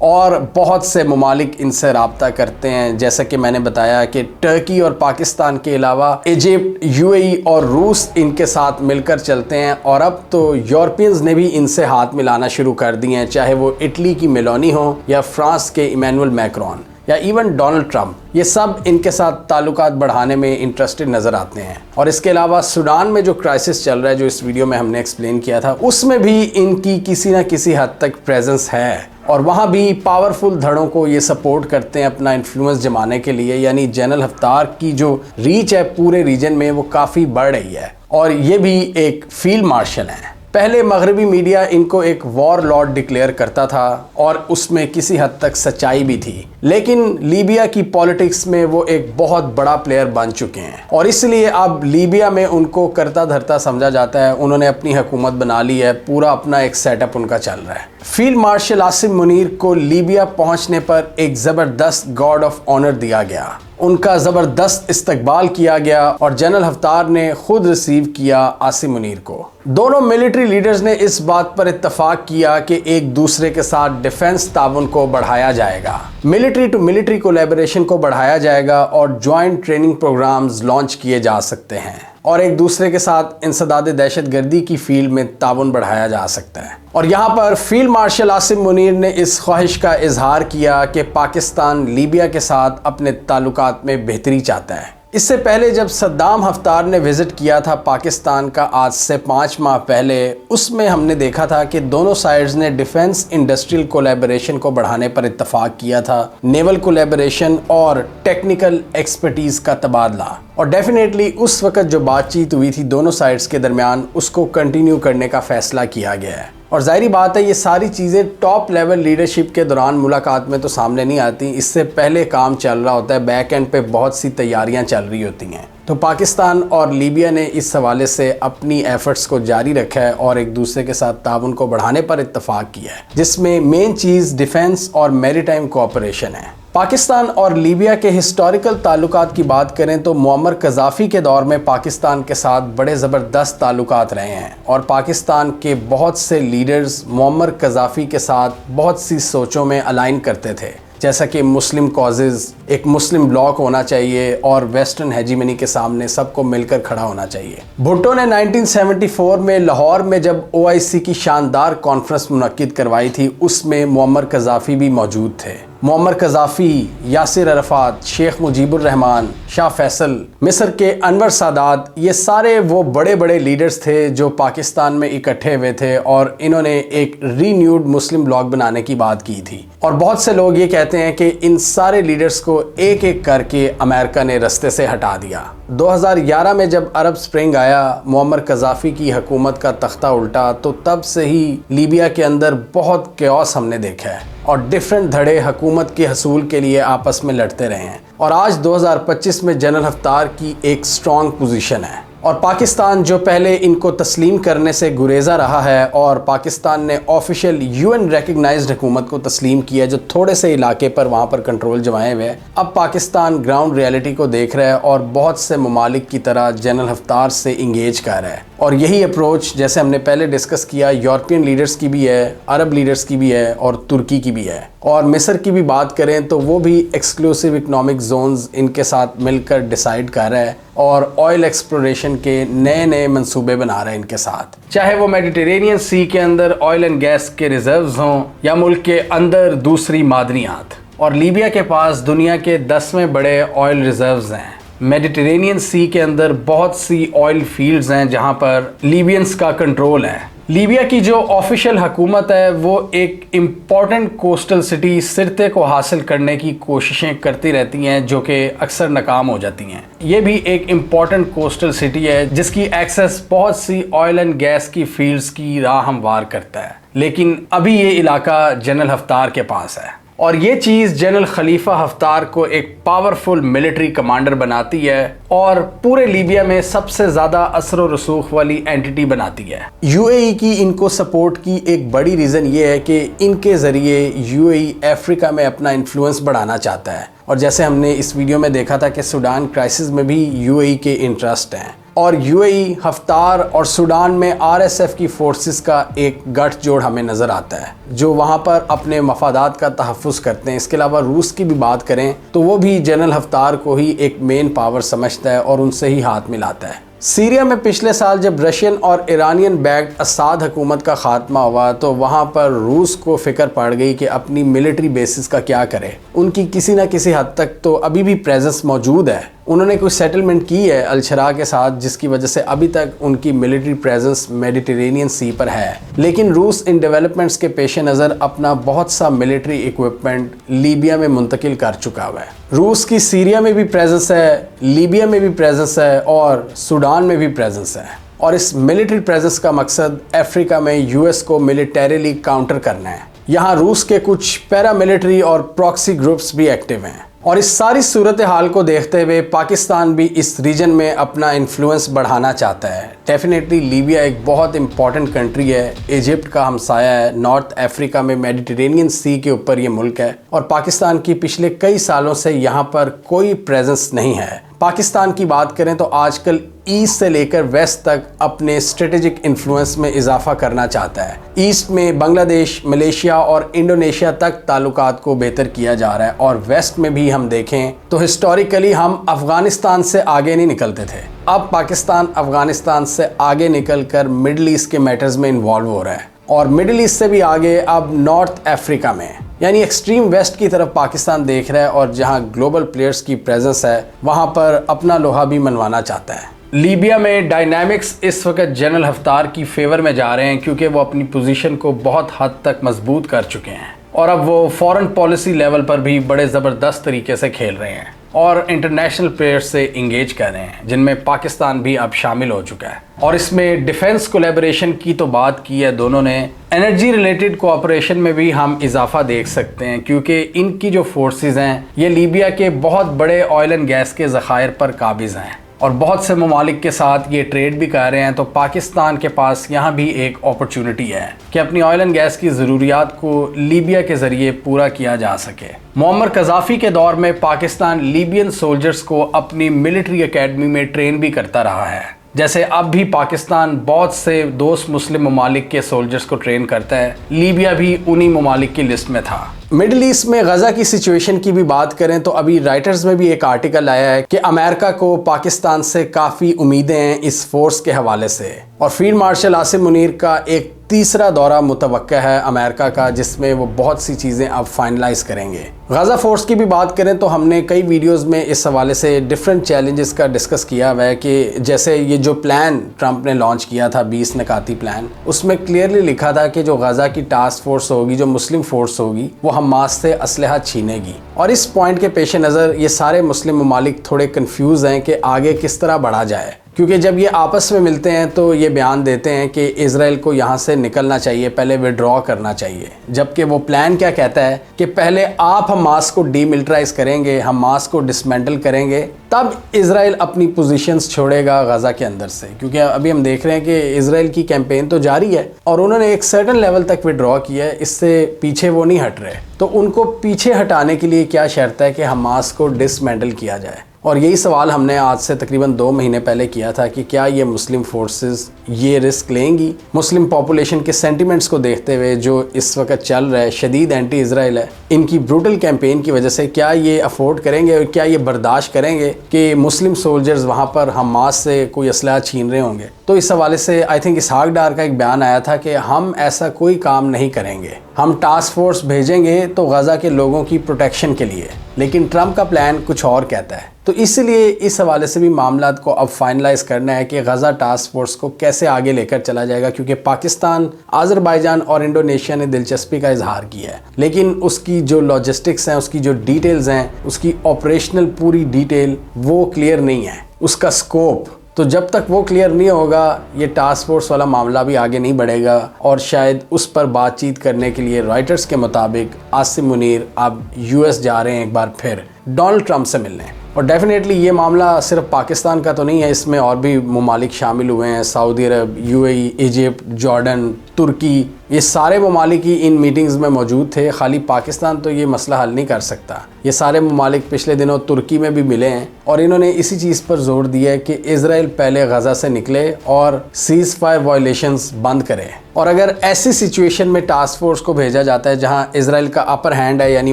اور بہت سے ممالک ان سے رابطہ کرتے ہیں، جیسا کہ میں نے بتایا کہ ٹرکی اور پاکستان کے علاوہ ایجپٹ، UAE اور روس ان کے ساتھ مل کر چلتے ہیں، اور اب تو یورپینز نے بھی ان سے ہاتھ ملانا شروع کر دیے ہیں، چاہے وہ اٹلی کی میلونی ہو یا فرانس کے ایمینول میکرون یا ایون ڈونلڈ ٹرمپ، یہ سب ان کے ساتھ تعلقات بڑھانے میں انٹرسٹڈ نظر آتے ہیں۔ اور اس کے علاوہ سوڈان میں جو کرائسس چل رہا ہے، جو اس ویڈیو میں ہم نے ایکسپلین کیا تھا، اس میں بھی ان کی کسی نہ کسی حد تک پریزنس ہے، اور وہاں بھی پاورفل دھڑوں کو یہ سپورٹ کرتے ہیں اپنا انفلوئنس جمانے کے لیے، یعنی جنرل حفتار کی جو ریچ ہے پورے ریجن میں وہ کافی بڑھ رہی ہے، اور یہ بھی ایک فیلڈ مارشل ہیں۔ پہلے مغربی میڈیا ان کو ایک وار لارڈ ڈکلیئر کرتا تھا، اور اس میں کسی حد تک سچائی بھی تھی، لیکن لیبیا کی پالیٹکس میں وہ ایک بہت بڑا پلیئر بن چکے ہیں، اور اس لیے اب لیبیا میں ان کو کرتا دھرتا سمجھا جاتا ہے۔ انہوں نے اپنی حکومت بنا لی ہے، پورا اپنا ایک سیٹ اپ ان کا چل رہا ہے۔ فیلڈ مارشل عاصم منیر کو لیبیا پہنچنے پر ایک زبردست گارڈ آف آنر دیا گیا، ان کا زبردست استقبال کیا گیا، اور جنرل حفتار نے خود ریسیو کیا عاصم منیر کو۔ دونوں ملٹری لیڈرز نے اس بات پر اتفاق کیا کہ ایک دوسرے کے ساتھ ڈیفنس تعاون کو بڑھایا جائے گا، ملٹری ٹو ملٹری کولیبریشن کو بڑھایا جائے گا، اور جوائنٹ ٹریننگ پروگرامز لانچ کیے جا سکتے ہیں، اور ایک دوسرے کے ساتھ انسداد دہشت گردی کی فیلڈ میں تعاون بڑھایا جا سکتا ہے۔ اور یہاں پر فیلڈ مارشل عاصم منیر نے اس خواہش کا اظہار کیا کہ پاکستان لیبیا کے ساتھ اپنے تعلقات میں بہتری چاہتا ہے۔ اس سے پہلے جب صدام حفتار نے وزٹ کیا تھا پاکستان کا آج سے 5 ماہ پہلے، اس میں ہم نے دیکھا تھا کہ دونوں سائڈز نے ڈیفنس انڈسٹریل کولیبریشن کو بڑھانے پر اتفاق کیا تھا، نیول کولیبریشن اور ٹیکنیکل ایکسپرٹیز کا تبادلہ، اور ڈیفینیٹلی اس وقت جو بات چیت ہوئی تھی دونوں سائڈز کے درمیان، اس کو کنٹینیو کرنے کا فیصلہ کیا گیا ہے۔ اور ظاہری بات ہے یہ ساری چیزیں ٹاپ لیول لیڈرشپ کے دوران ملاقات میں تو سامنے نہیں آتی، اس سے پہلے کام چل رہا ہوتا ہے، بیک اینڈ پہ بہت سی تیاریاں چل رہی ہوتی ہیں۔ تو پاکستان اور لیبیا نے اس حوالے سے اپنی ایفرٹس کو جاری رکھا ہے اور ایک دوسرے کے ساتھ تعاون کو بڑھانے پر اتفاق کیا ہے، جس میں مین چیز ڈیفنس اور میری ٹائم کوآپریشن ہے۔ پاکستان اور لیبیا کے ہسٹوریکل تعلقات کی بات کریں تو معمر قذافی کے دور میں پاکستان کے ساتھ بڑے زبردست تعلقات رہے ہیں، اور پاکستان کے بہت سے لیڈرز معمر قذافی کے ساتھ بہت سی سوچوں میں الائن کرتے تھے، جیسا کہ مسلم کازز، ایک مسلم بلاک ہونا چاہیے، اور ویسٹرن ہیجیمنی کے سامنے سب کو مل کر کھڑا ہونا چاہیے۔ بھٹو نے 1974 میں لاہور میں جب OIC کی شاندار کانفرنس منعقد کروائی تھی، اس میں معمر قذافی بھی موجود تھے۔ معمر قذافی، یاسر عرفات، شیخ مجیب الرحمان، شاہ فیصل، مصر کے انور سادات، یہ سارے وہ بڑے بڑے لیڈرز تھے جو پاکستان میں اکٹھے ہوئے تھے، اور انہوں نے ایک رینیوڈ مسلم بلاک بنانے کی بات کی تھی۔ اور بہت سے لوگ یہ کہتے ہیں کہ ان سارے لیڈرز کو ایک ایک کر کے امریکہ نے رستے سے ہٹا دیا۔ 2011 میں جب عرب سپرنگ آیا، معمر قذافی کی حکومت کا تختہ الٹا، تو تب سے ہی لیبیا کے اندر بہت کیوس ہم نے دیکھا ہے، اور ڈیفرنٹ دھڑے حکومت کے حصول کے لیے آپس میں لڑتے رہے ہیں، اور آج 2025 میں جنرل حفتار کی ایک سٹرونگ پوزیشن ہے، اور پاکستان جو پہلے ان کو تسلیم کرنے سے گریزا رہا ہے، اور پاکستان نے آفیشیل UN ریکگنائزڈ حکومت کو تسلیم کیا جو تھوڑے سے علاقے پر وہاں پر کنٹرول جمائے ہوئے، اب پاکستان گراؤنڈ ریالٹی کو دیکھ رہا ہے اور بہت سے ممالک کی طرح جنرل حفتار سے انگیج کر رہا ہے، اور یہی اپروچ جیسے ہم نے پہلے ڈسکس کیا یورپین لیڈرز کی بھی ہے، عرب لیڈرز کی بھی ہے، اور ترکی کی بھی ہے، اور مصر کی بھی بات کریں تو وہ بھی ایکسکلوسیو اکنامک زونز ان کے ساتھ مل کر ڈیسائیڈ کر رہا ہے، اور آئل ایکسپلوریشن کے نئے نئے منصوبے بنا رہے ہیں ان کے ساتھ، چاہے وہ میڈیٹرینین سی کے اندر آئل اینڈ گیس کے ریزروز ہوں یا ملک کے اندر دوسری معدنیات۔ اور لیبیا کے پاس دنیا کے 10ویں بڑے آئل ریزروز ہیں۔ میڈیٹرینین سی کے اندر بہت سی آئل فیلڈز ہیں جہاں پر لیبینز کا کنٹرول ہے۔ لیبیا کی جو آفیشیل حکومت ہے وہ ایک امپورٹنٹ کوسٹل سٹی سرتے کو حاصل کرنے کی کوششیں کرتی رہتی ہیں جو کہ اکثر ناکام ہو جاتی ہیں۔ یہ بھی ایک امپورٹنٹ کوسٹل سٹی ہے جس کی ایکسس بہت سی آئل اینڈ گیس کی فیلڈز کی راہ ہموار کرتا ہے، لیکن ابھی یہ علاقہ جنرل حفتار کے پاس ہے، اور یہ چیز جنرل خلیفہ حفتار کو ایک پاورفل ملٹری کمانڈر بناتی ہے اور پورے لیبیا میں سب سے زیادہ اثر و رسوخ والی اینٹی بناتی ہے۔ UAE کی ان کو سپورٹ کی ایک بڑی ریزن یہ ہے کہ ان کے ذریعے UAE افریقہ میں اپنا انفلوئنس بڑھانا چاہتا ہے، اور جیسے ہم نے اس ویڈیو میں دیکھا تھا کہ سوڈان کرائسس میں بھی UAE کے انٹرسٹ ہیں، اور UAE، ہفتار اور سوڈان میں RSF کی فورسز کا ایک گٹھ جوڑ ہمیں نظر آتا ہے جو وہاں پر اپنے مفادات کا تحفظ کرتے ہیں۔ اس کے علاوہ روس کی بھی بات کریں تو وہ بھی جنرل ہفتار کو ہی ایک مین پاور سمجھتا ہے اور ان سے ہی ہاتھ ملاتا ہے۔ سیریا میں پچھلے سال جب رشین اور ایرانین بیکڈ اساد حکومت کا خاتمہ ہوا تو وہاں پر روس کو فکر پڑ گئی کہ اپنی ملٹری بیسز کا کیا کرے۔ ان کی کسی نہ کسی حد تک تو ابھی بھی پریزنس موجود ہے، انہوں نے کوئی سیٹلمنٹ کی ہے الشراء کے ساتھ جس کی وجہ سے ابھی تک ان کی ملٹری پریزنس میڈیٹرینین سی پر ہے، لیکن روس ان ڈیولپمنٹس کے پیش نظر اپنا بہت سا ملٹری ایکوپمنٹ لیبیا میں منتقل کر چکا ہوا ہے۔ روس کی سیریا میں بھی پریزنس ہے، لیبیا میں بھی پریزنس ہے اور سوڈان میں بھی پریزنس ہے، اور اس ملٹری پریزنس کا مقصد افریقہ میں US کو ملیٹریلی کاؤنٹر کرنا ہے۔ یہاں روس کے کچھ پیرا ملٹری اور پراکسی گروپس بھی ایکٹیو ہیں، اور اس ساری صورتحال کو دیکھتے ہوئے پاکستان بھی اس ریجن میں اپنا انفلوئنس بڑھانا چاہتا ہے۔ ڈیفینیٹلی لیبیا ایک بہت امپورٹنٹ کنٹری ہے، ایجپٹ کا ہمسایہ ہے، نارتھ افریقہ میں میڈیٹرینین سی کے اوپر یہ ملک ہے، اور پاکستان کی پچھلے کئی سالوں سے یہاں پر کوئی پریزنس نہیں ہے۔ پاکستان کی بات کریں تو آج کل ایسٹ سے لے کر ویسٹ تک اپنے اسٹریٹجک انفلوئنس میں اضافہ کرنا چاہتا ہے۔ ایسٹ میں بنگلہ دیش، ملیشیا اور انڈونیشیا تک تعلقات کو بہتر کیا جا رہا ہے، اور ویسٹ میں بھی ہم دیکھیں تو ہسٹوریکلی ہم افغانستان سے آگے نہیں نکلتے تھے، اب پاکستان افغانستان سے آگے نکل کر مڈل ایسٹ کے میٹرز میں انوالو ہو رہا ہے، اور مڈل ایسٹ سے بھی آگے اب نارتھ افریقہ میں، یعنی ایکسٹریم ویسٹ کی طرف پاکستان دیکھ رہا ہے، اور جہاں گلوبل پلیئرز کی پریزنس ہے وہاں پر اپنا لوہا بھی منوانا چاہتا ہے۔ لیبیا میں ڈائنامکس اس وقت جنرل ہفتار کی فیور میں جا رہے ہیں کیونکہ وہ اپنی پوزیشن کو بہت حد تک مضبوط کر چکے ہیں، اور اب وہ فورن پالیسی لیول پر بھی بڑے زبردست طریقے سے کھیل رہے ہیں اور انٹرنیشنل پلیئرز سے انگیج کر رہے ہیں، جن میں پاکستان بھی اب شامل ہو چکا ہے۔ اور اس میں ڈیفنس کولیبریشن کی تو بات کی ہے دونوں نے، انرجی ریلیٹڈ کوآپریشن میں بھی ہم اضافہ دیکھ سکتے ہیں کیونکہ ان کی جو فورسز ہیں یہ لیبیا کے بہت بڑے آئل اینڈ گیس کے ذخائر پر قابض ہیں، اور بہت سے ممالک کے ساتھ یہ ٹریڈ بھی کر رہے ہیں، تو پاکستان کے پاس یہاں بھی ایک اپرچونٹی ہے کہ اپنی آئل اینڈ گیس کی ضروریات کو لیبیا کے ذریعے پورا کیا جا سکے۔ معمر قذافی کے دور میں پاکستان لیبین سولجرز کو اپنی ملٹری اکیڈمی میں ٹرین بھی کرتا رہا ہے، جیسے اب بھی پاکستان بہت سے دوست مسلم ممالک کے سولجرز کو ٹرین کرتا ہے، لیبیا بھی انہی ممالک کی لسٹ میں تھا۔ مڈل ایسٹ میں غزہ کی سچویشن کی بھی بات کریں تو ابھی رائٹرز میں بھی ایک آرٹیکل آیا ہے کہ امریکہ کو پاکستان سے کافی امیدیں ہیں اس فورس کے حوالے سے، اور فیلڈ مارشل عاصم منیر کا ایک تیسرا دورہ متوقع ہے امریکہ کا جس میں وہ بہت سی چیزیں اب فائنلائز کریں گے۔ غزہ فورس کی بھی بات کریں تو ہم نے کئی ویڈیوز میں اس حوالے سے ڈیفرنٹ چیلنجز کا ڈسکس کیا ہوا ہے کہ جیسے یہ جو پلان ٹرمپ نے لانچ کیا تھا 20 نکاتی پلان، اس میں کلیئرلی لکھا تھا کہ جو غزہ کی ٹاسک فورس ہوگی، جو مسلم فورس ہوگی، وہ حماس سے اسلحہ چھینے گی، اور اس پوائنٹ کے پیش نظر یہ سارے مسلم ممالک تھوڑے کنفیوز ہیں کہ آگے کس طرح بڑھا جائے، کیونکہ جب یہ آپس میں ملتے ہیں تو یہ بیان دیتے ہیں کہ اسرائیل کو یہاں سے نکلنا چاہیے، پہلے وڈرا کرنا چاہیے، جبکہ وہ پلان کیا کہتا ہے کہ پہلے آپ حماس کو ڈی ملٹرائز کریں گے، حماس کو ڈسمینٹل کریں گے، تب اسرائیل اپنی پوزیشنز چھوڑے گا غزہ کے اندر سے، کیونکہ ابھی ہم دیکھ رہے ہیں کہ اسرائیل کی کیمپین تو جاری ہے اور انہوں نے ایک سرٹن لیول تک وڈرا کیا ہے، اس سے پیچھے وہ نہیں ہٹ رہے، تو ان کو پیچھے ہٹانے کے لیے کیا شرط ہے کہ حماس کو ڈسمینٹل کیا جائے۔ اور یہی سوال ہم نے آج سے تقریباً 2 مہینے پہلے کیا تھا کہ کیا یہ مسلم فورسز یہ رسک لیں گی؟ مسلم پاپولیشن کے سینٹیمنٹس کو دیکھتے ہوئے جو اس وقت چل رہا ہے، شدید اینٹی اسرائیل ہے، ان کی بروٹل کیمپین کی وجہ سے کیا یہ افورڈ کریں گے اور کیا یہ برداشت کریں گے کہ مسلم سولجرز وہاں پر حماس سے کوئی اسلحہ چھین رہے ہوں گے؟ تو اس حوالے سے آئی تھنک اسحاق ڈار کا ایک بیان آیا تھا کہ ہم ایسا کوئی کام نہیں کریں گے، ہم ٹاسک فورس بھیجیں گے تو غزہ کے لوگوں کی پروٹیکشن کے لیے، لیکن ٹرمپ کا پلان کچھ اور کہتا ہے۔ تو اس لیے اس حوالے سے بھی معاملات کو اب فائنلائز کرنا ہے کہ غزہ ٹاسک فورس کو کیسے آگے لے کر چلا جائے گا، کیونکہ پاکستان، آذربائیجان اور انڈونیشیا نے دلچسپی کا اظہار کیا ہے، لیکن اس کی جو لاجسٹکس ہیں، اس کی جو ڈیٹیلز ہیں، اس کی آپریشنل پوری ڈیٹیل وہ کلیئر نہیں ہے، اس کا سکوپ، تو جب تک وہ کلیئر نہیں ہوگا یہ ٹاسک فورس والا معاملہ بھی آگے نہیں بڑھے گا، اور شاید اس پر بات چیت کرنے کے لیے رائٹرز کے مطابق عاصم منیر اب US جا رہے ہیں ایک بار پھر ڈونلڈ ٹرمپ سے ملنے۔ اور ڈیفینیٹلی یہ معاملہ صرف پاکستان کا تو نہیں ہے، اس میں اور بھی ممالک شامل ہوئے ہیں، سعودی عرب، UAE، ایجپٹ، جارڈن، ترکی، یہ سارے ممالک ہی ان میٹنگز میں موجود تھے۔ خالی پاکستان تو یہ مسئلہ حل نہیں کر سکتا، یہ سارے ممالک پچھلے دنوں ترکی میں بھی ملے ہیں اور انہوں نے اسی چیز پر زور دیا ہے کہ اسرائیل پہلے غزہ سے نکلے اور سیز فائر وائلیشنز بند کرے۔ اور اگر ایسی سچویشن میں ٹاسک فورس کو بھیجا جاتا ہے جہاں اسرائیل کا اپر ہینڈ ہے، یعنی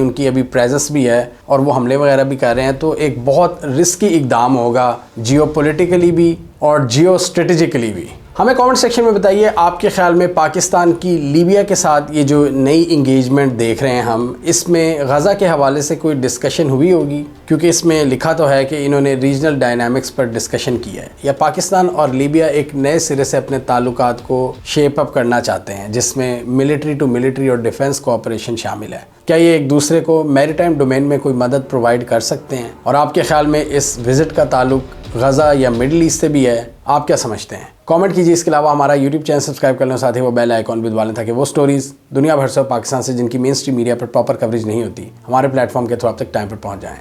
ان کی ابھی پریزنس بھی ہے اور وہ حملے وغیرہ بھی کر رہے ہیں، تو ایک بہت رسکی اقدام ہوگا، جیو پولیٹیکلی بھی اور جیو اسٹریٹجیکلی بھی۔ ہمیں کامنٹ سیکشن میں بتائیے آپ کے خیال میں پاکستان کی لیبیا کے ساتھ یہ جو نئی انگیجمنٹ دیکھ رہے ہیں ہم، اس میں غزہ کے حوالے سے کوئی ڈسکشن ہوئی ہوگی؟ کیونکہ اس میں لکھا تو ہے کہ انہوں نے ریجنل ڈائنامکس پر ڈسکشن کیا ہے، یا پاکستان اور لیبیا ایک نئے سرے سے اپنے تعلقات کو شیپ اپ کرنا چاہتے ہیں جس میں ملٹری ٹو ملٹری اور ڈیفنس کوآپریشن شامل ہے۔ کیا یہ ایک دوسرے کو میری ٹائم ڈومین میں کوئی مدد پرووائڈ کر سکتے ہیں؟ اور آپ کے خیال میں اس وزٹ کا تعلق غزہ یا مڈل ایسٹ سے بھی ہے؟ آپ کیا سمجھتے ہیں؟ کامنٹ کیجیے۔ اس کے علاوہ ہمارا یوٹیوب چینل سبسکرائب کر لیں، ساتھ ہی وہ بیل آئیکن بھی دبا لیں تاکہ وہ سٹوریز دنیا بھر سے پاکستان سے جن کی مین اسٹریم میڈیا پر پراپر کوریج نہیں ہوتی، ہمارے پلیٹ فارم کے تھرو آپ تک ٹائم پر پہنچ جائیں۔